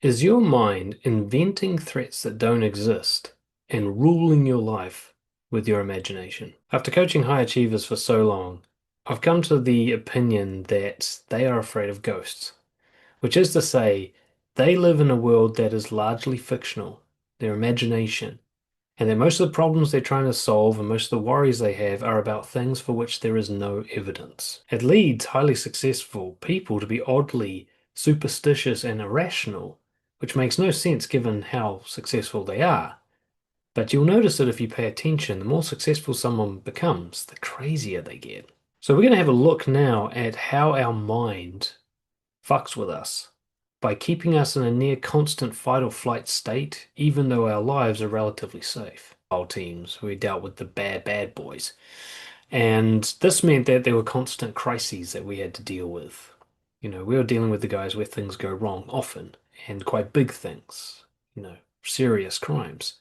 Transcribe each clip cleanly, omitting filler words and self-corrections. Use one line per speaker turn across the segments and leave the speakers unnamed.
Is your mind inventing threats that don't exist and ruling your life with your imagination? After coaching high achievers for so long, I've come to the opinion that they are afraid of ghosts, which is to say, they live in a world that is largely fictional, their imagination, and that most of the problems they're trying to solve and most of the worries they have are about things for which there is no evidence. It leads highly successful people to be oddly superstitious and irrational, which makes no sense given how successful they are. But you'll notice that if you pay attention, the more successful someone becomes, the crazier they get. So we're going to have a look now at how our mind fucks with us by keeping us in a near constant fight or flight state, even though our lives are relatively safe. Our teams, we dealt with the bad boys. And this meant that there were constant crises that we had to deal with. We were dealing with the guys where things go wrong often, and quite big things, serious crimes,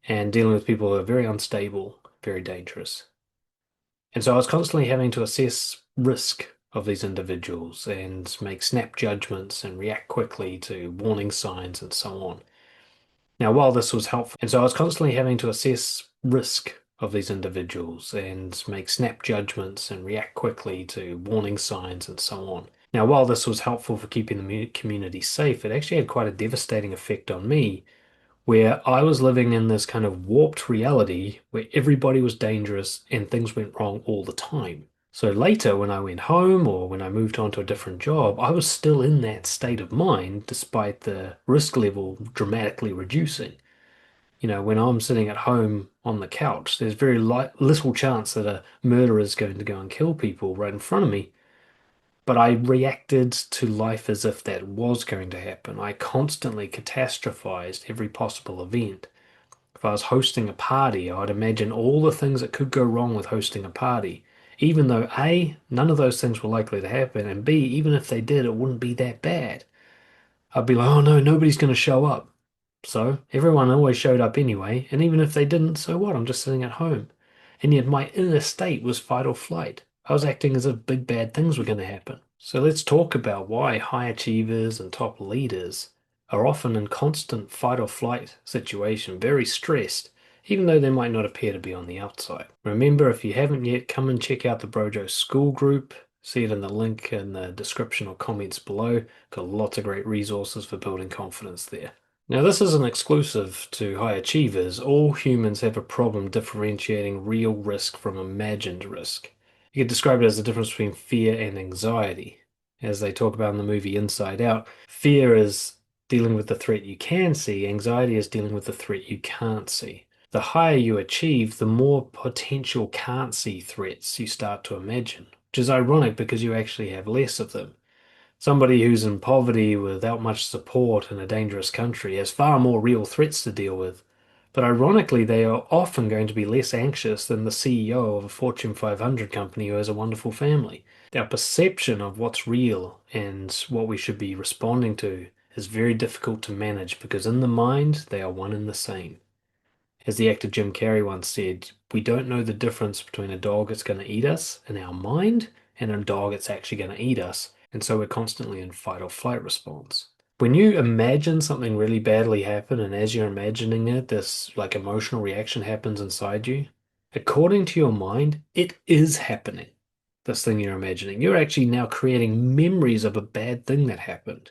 and dealing with people who are very unstable, very dangerous. And so I was constantly having to assess risk of these individuals and make snap judgments and react quickly to warning signs and so on. Now, while this was helpful, and so I was constantly having to assess risk of these individuals and make snap judgments and react quickly to warning signs and so on. Now, while this was helpful for keeping the community safe, it actually had quite a devastating effect on me where I was living in this kind of warped reality where everybody was dangerous and things went wrong all the time. So later, when I went home or when I moved on to a different job, I was still in that state of mind despite the risk level dramatically reducing. When I'm sitting at home on the couch, there's very little chance that a murderer is going to go and kill people right in front of me. But I reacted to life as if that was going to happen. I constantly catastrophized every possible event. If I was hosting a party, I'd imagine all the things that could go wrong with hosting a party, even though A, none of those things were likely to happen, and B, even if they did, it wouldn't be that bad. I'd be like, oh no, nobody's going to show up. So everyone always showed up anyway, and even if they didn't, so what? I'm just sitting at home. And yet my inner state was fight or flight. I was acting as if big bad things were going to happen. So let's talk about why high achievers and top leaders are often in constant fight or flight situation, very stressed, even though they might not appear to be on the outside. Remember, if you haven't yet, come and check out the Brojo School Group. See it in the link in the description or comments below. Got lots of great resources for building confidence there. Now, this isn't exclusive to high achievers. All humans have a problem differentiating real risk from imagined risk. You could describe it as the difference between fear and anxiety. As they talk about in the movie Inside Out, fear is dealing with the threat you can see, anxiety is dealing with the threat you can't see. The higher you achieve, the more potential can't see threats you start to imagine, which is ironic because you actually have less of them. Somebody who's in poverty without much support in a dangerous country has far more real threats to deal with. But ironically, they are often going to be less anxious than the CEO of a Fortune 500 company who has a wonderful family. Our perception of what's real and what we should be responding to is very difficult to manage because in the mind, they are one and the same. As the actor Jim Carrey once said, we don't know the difference between a dog that's going to eat us in our mind and a dog that's actually going to eat us. And so we're constantly in fight or flight response. When you imagine something really badly happen, and as you're imagining it, this like emotional reaction happens inside you, according to your mind, it is happening. This thing you're imagining. You're actually now creating memories of a bad thing that happened.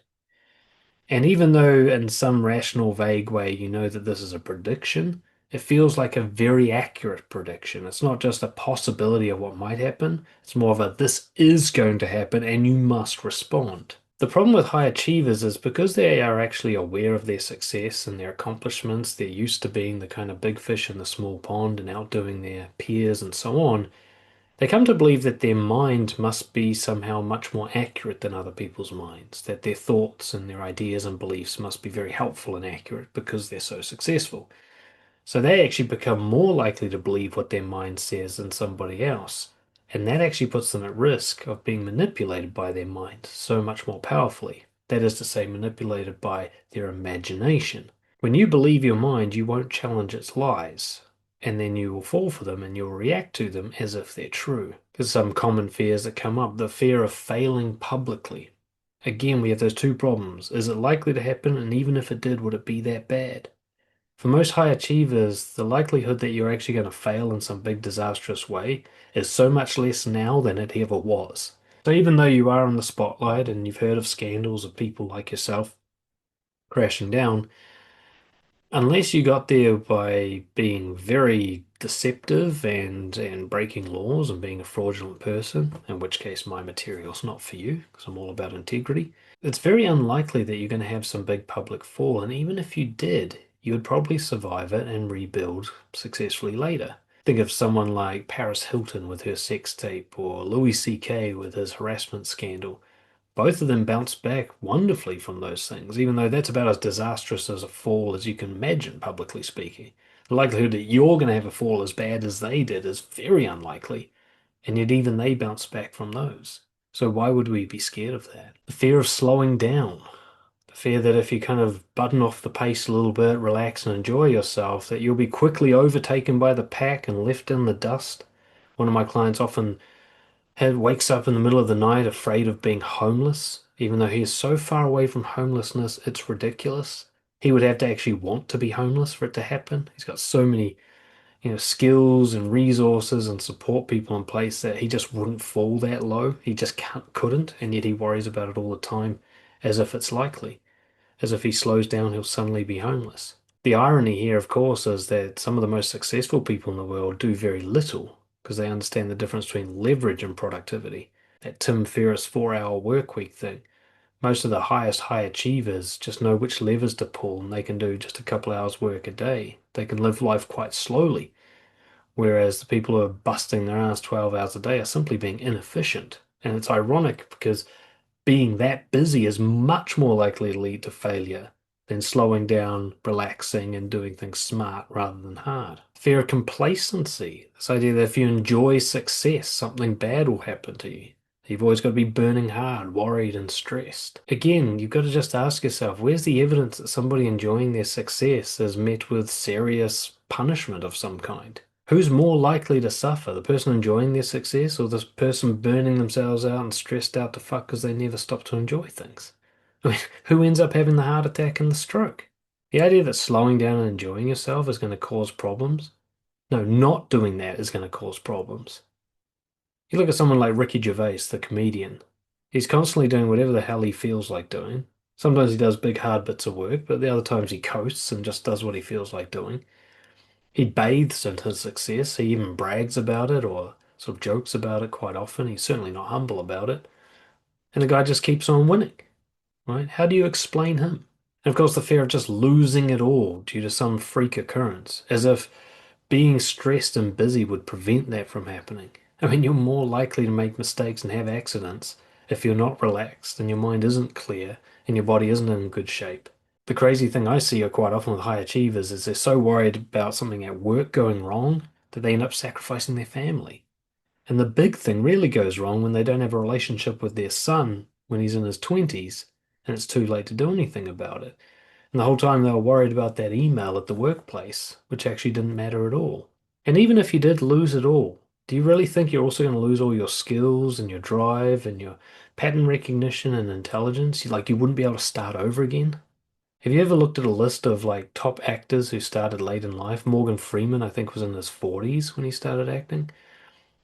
And even though in some rational, vague way you know that this is a prediction, it feels like a very accurate prediction. It's not just a possibility of what might happen, it's more of a this is going to happen and you must respond. The problem with high achievers is because they are actually aware of their success and their accomplishments, they're used to being the kind of big fish in the small pond and outdoing their peers and so on. They come to believe that their mind must be somehow much more accurate than other people's minds, that their thoughts and their ideas and beliefs must be very helpful and accurate because they're so successful. So they actually become more likely to believe what their mind says than somebody else. And that actually puts them at risk of being manipulated by their mind so much more powerfully. That is to say, manipulated by their imagination. When you believe your mind, you won't challenge its lies and then you will fall for them and you'll react to them as if they're true. There's some common fears that come up. The fear of failing publicly. Again, we have those two problems. Is it likely to happen? And even if it did, would it be that bad? For most high achievers, the likelihood that you're actually going to fail in some big disastrous way is so much less now than it ever was. So even though you are in the spotlight and you've heard of scandals of people like yourself crashing down, unless you got there by being very deceptive and breaking laws and being a fraudulent person, in which case my material's not for you, because I'm all about integrity, it's very unlikely that you're going to have some big public fall. And even if you did, you would probably survive it and rebuild successfully later. Think of someone like Paris Hilton with her sex tape, or Louis C.K. with his harassment scandal. Both of them bounce back wonderfully from those things, even though that's about as disastrous as a fall as you can imagine, publicly speaking. The likelihood that you're going to have a fall as bad as they did is very unlikely, and yet even they bounce back from those. So why would we be scared of that? The fear of slowing down. The fear that if you kind of button off the pace a little bit, relax and enjoy yourself, that you'll be quickly overtaken by the pack and left in the dust. One of my clients often wakes up in the middle of the night afraid of being homeless, even though he is so far away from homelessness, it's ridiculous. He would have to actually want to be homeless for it to happen. He's got so many, skills and resources and support people in place that he just wouldn't fall that low. He just couldn't, and yet he worries about it all the time as if it's likely, as if he slows down, he'll suddenly be homeless. The irony here, of course, is that some of the most successful people in the world do very little because they understand the difference between leverage and productivity. That Tim Ferriss 4-hour work week thing. Most of the highest high achievers just know which levers to pull and they can do just a couple hours work a day. They can live life quite slowly, whereas the people who are busting their ass 12 hours a day are simply being inefficient. And it's ironic because being that busy is much more likely to lead to failure than slowing down, relaxing, and doing things smart rather than hard. Fear of complacency, this idea that if you enjoy success, something bad will happen to you. You've always got to be burning hard, worried, and stressed. Again, you've got to just ask yourself, where's the evidence that somebody enjoying their success is met with serious punishment of some kind? Who's more likely to suffer, the person enjoying their success or this person burning themselves out and stressed out to fuck because they never stop to enjoy things? I mean, who ends up having the heart attack and the stroke? The idea that slowing down and enjoying yourself is going to cause problems? No, not doing that is going to cause problems. You look at someone like Ricky Gervais, the comedian. He's constantly doing whatever the hell he feels like doing. Sometimes he does big hard bits of work, but the other times he coasts and just does what he feels like doing. He bathes in his success. He even brags about it or sort of jokes about it quite often. He's certainly not humble about it. And the guy just keeps on winning, right? How do you explain him? And of course, the fear of just losing it all due to some freak occurrence, as if being stressed and busy would prevent that from happening. I mean, you're more likely to make mistakes and have accidents if you're not relaxed and your mind isn't clear and your body isn't in good shape. The crazy thing I see quite often with high achievers is they're so worried about something at work going wrong that they end up sacrificing their family. And the big thing really goes wrong when they don't have a relationship with their son when he's in his 20s and it's too late to do anything about it. And the whole time they were worried about that email at the workplace, which actually didn't matter at all. And even if you did lose it all, do you really think you're also going to lose all your skills and your drive and your pattern recognition and intelligence? Like you wouldn't be able to start over again? Have you ever looked at a list of like top actors who started late in life? Morgan Freeman, I think, was in his 40s when he started acting.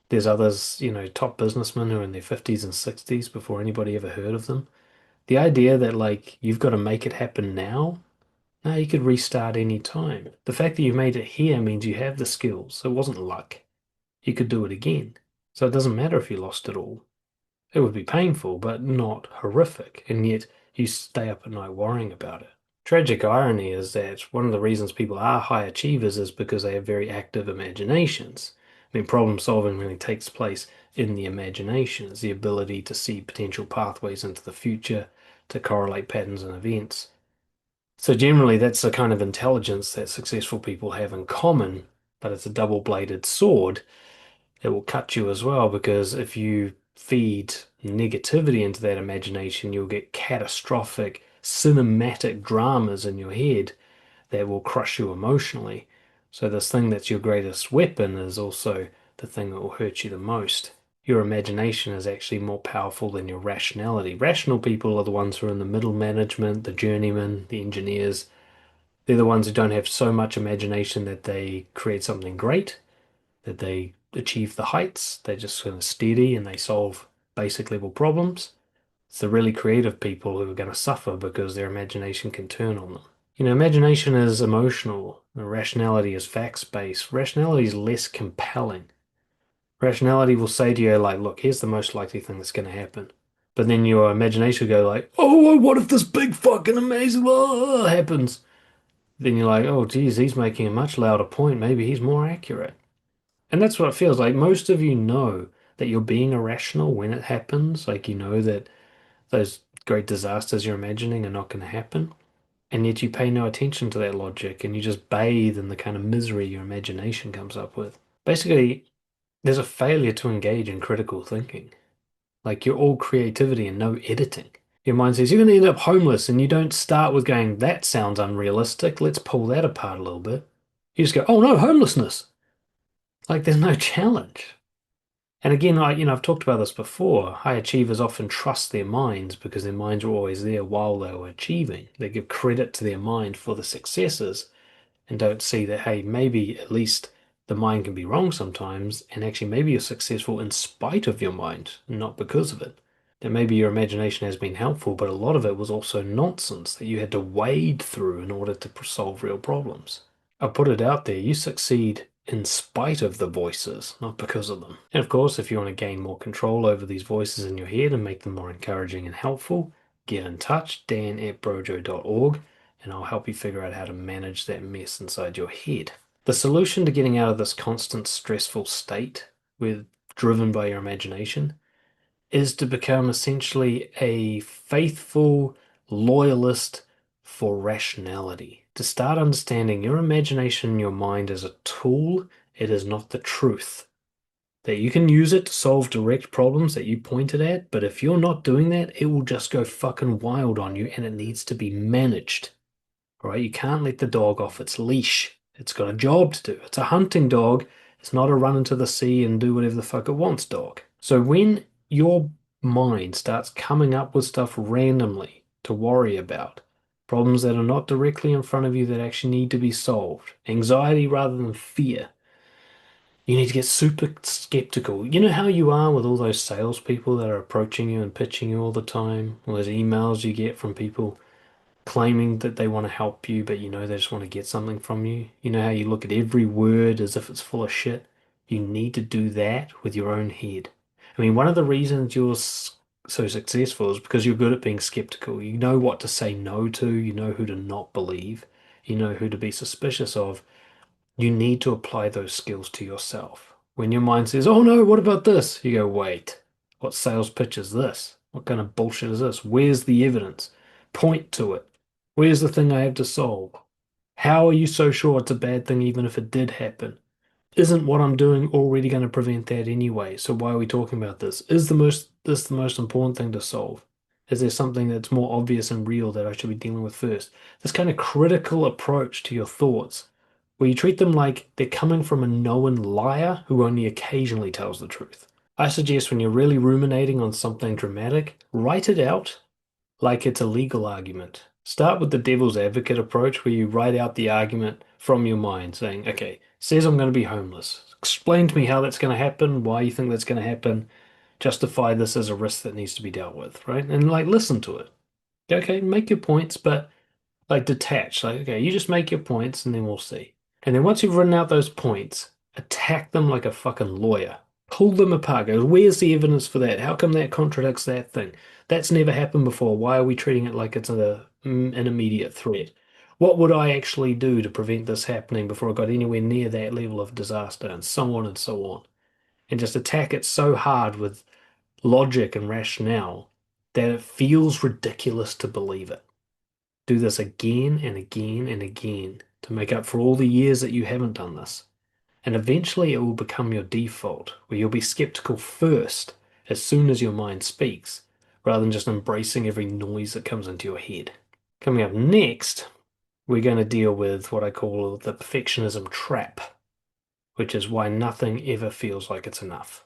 There's others, top businessmen who are in their 50s and 60s before anybody ever heard of them. The idea that like you've got to make it happen now, no, you could restart any time. The fact that you made it here means you have the skills. It wasn't luck. You could do it again. So it doesn't matter if you lost it all. It would be painful, but not horrific, and yet you stay up at night worrying about it. Tragic irony is that one of the reasons people are high achievers is because they have very active imaginations. I mean, problem solving really takes place in the imagination. It's the ability to see potential pathways into the future, to correlate patterns and events. So generally, that's the kind of intelligence that successful people have in common, but it's a double-bladed sword. It will cut you as well because if you feed negativity into that imagination, you'll get catastrophic cinematic dramas in your head that will crush you emotionally. So this thing that's your greatest weapon is also the thing that will hurt you the most. your imagination is actually more powerful than your rationality. Rational people are the ones who are in the middle management, the journeymen, the engineers. They're the ones who don't have so much imagination that they create something great, that they achieve the heights. They're just kind of steady and they solve basic level problems. It's the really creative people who are going to suffer because their imagination can turn on them. Imagination is emotional. Rationality is facts-based. Rationality is less compelling. Rationality will say to you, like, look, here's the most likely thing that's going to happen. But then your imagination will go like, oh, what if this big fucking amazing happens? Then you're like, oh, geez, he's making a much louder point. Maybe he's more accurate. And that's what it feels like. Most of you know that you're being irrational when it happens. Like, you know that those great disasters you're imagining are not going to happen. And yet you pay no attention to that logic and you just bathe in the kind of misery your imagination comes up with. Basically, there's a failure to engage in critical thinking. Like you're all creativity and no editing. Your mind says you're going to end up homeless, and you don't start with going, that sounds unrealistic. Let's pull that apart a little bit. You just go, oh no, homelessness. Like there's no challenge. And again, I've talked about this before. High achievers often trust their minds because their minds are always there while they were achieving. They give credit to their mind for the successes and don't see that, hey, maybe at least the mind can be wrong sometimes, and actually maybe you're successful in spite of your mind, not because of it. That maybe your imagination has been helpful, but a lot of it was also nonsense that you had to wade through in order to solve real problems. I'll put it out there, you succeed in spite of the voices, not because of them. And of course, if you want to gain more control over these voices in your head and make them more encouraging and helpful, get in touch, dan@brojo.org, and I'll help you figure out how to manage that mess inside your head. The solution to getting out of this constant stressful state driven by your imagination is to become essentially a faithful loyalist for rationality. To start understanding your imagination and your mind as a tool, it is not the truth. That you can use it to solve direct problems that you pointed at, but if you're not doing that, it will just go fucking wild on you and it needs to be managed. All right, you can't let the dog off its leash. It's got a job to do. It's a hunting dog. It's not a run into the sea and do whatever the fuck it wants dog. So when your mind starts coming up with stuff randomly to worry about, problems that are not directly in front of you that actually need to be solved, anxiety rather than fear, you need to get super skeptical. You know how you are with all those salespeople that are approaching you and pitching you all the time? All those emails you get from people claiming that they want to help you, but they just want to get something from you. You know how you look at every word as if it's full of shit? You need to do that with your own head. I mean, one of the reasons you're so successful is because you're good at being skeptical. You know what to say no to, you know who to not believe, you know who to be suspicious of. You need to apply those skills to yourself. When your mind says, oh no, what about this? You go, wait, what sales pitch is this? What kind of bullshit is this? Where's the evidence? Point to it. Where's the thing I have to solve? How are you so sure it's a bad thing even if it did happen? Isn't what I'm doing already going to prevent that anyway? So why are we talking about this? Is this the most important thing to solve? Is there something that's more obvious and real that I should be dealing with first? This kind of critical approach to your thoughts, where you treat them like they're coming from a known liar who only occasionally tells the truth. I suggest when you're really ruminating on something dramatic, write it out like it's a legal argument. Start with the devil's advocate approach where you write out the argument from your mind saying, okay, says I'm going to be homeless. Explain to me how that's going to happen, why you think that's going to happen. Justify this as a risk that needs to be dealt with, right? And listen to it. Okay, make your points, but detach. Okay, you just make your points and then we'll see. And then once you've written out those points, attack them like a fucking lawyer. Pull them apart. Go, where's the evidence for that? How come that contradicts that thing? That's never happened before. Why are we treating it like it's an immediate threat? What would I actually do to prevent this happening before I got anywhere near that level of disaster? And so on and so on. And just attack it so hard with logic and rationale that it feels ridiculous to believe it. Do this again and again and again to make up for all the years that you haven't done this. And eventually it will become your default, where you'll be skeptical first as soon as your mind speaks, rather than just embracing every noise that comes into your head. Coming up next, we're going to deal with what I call the perfectionism trap, which is why nothing ever feels like it's enough.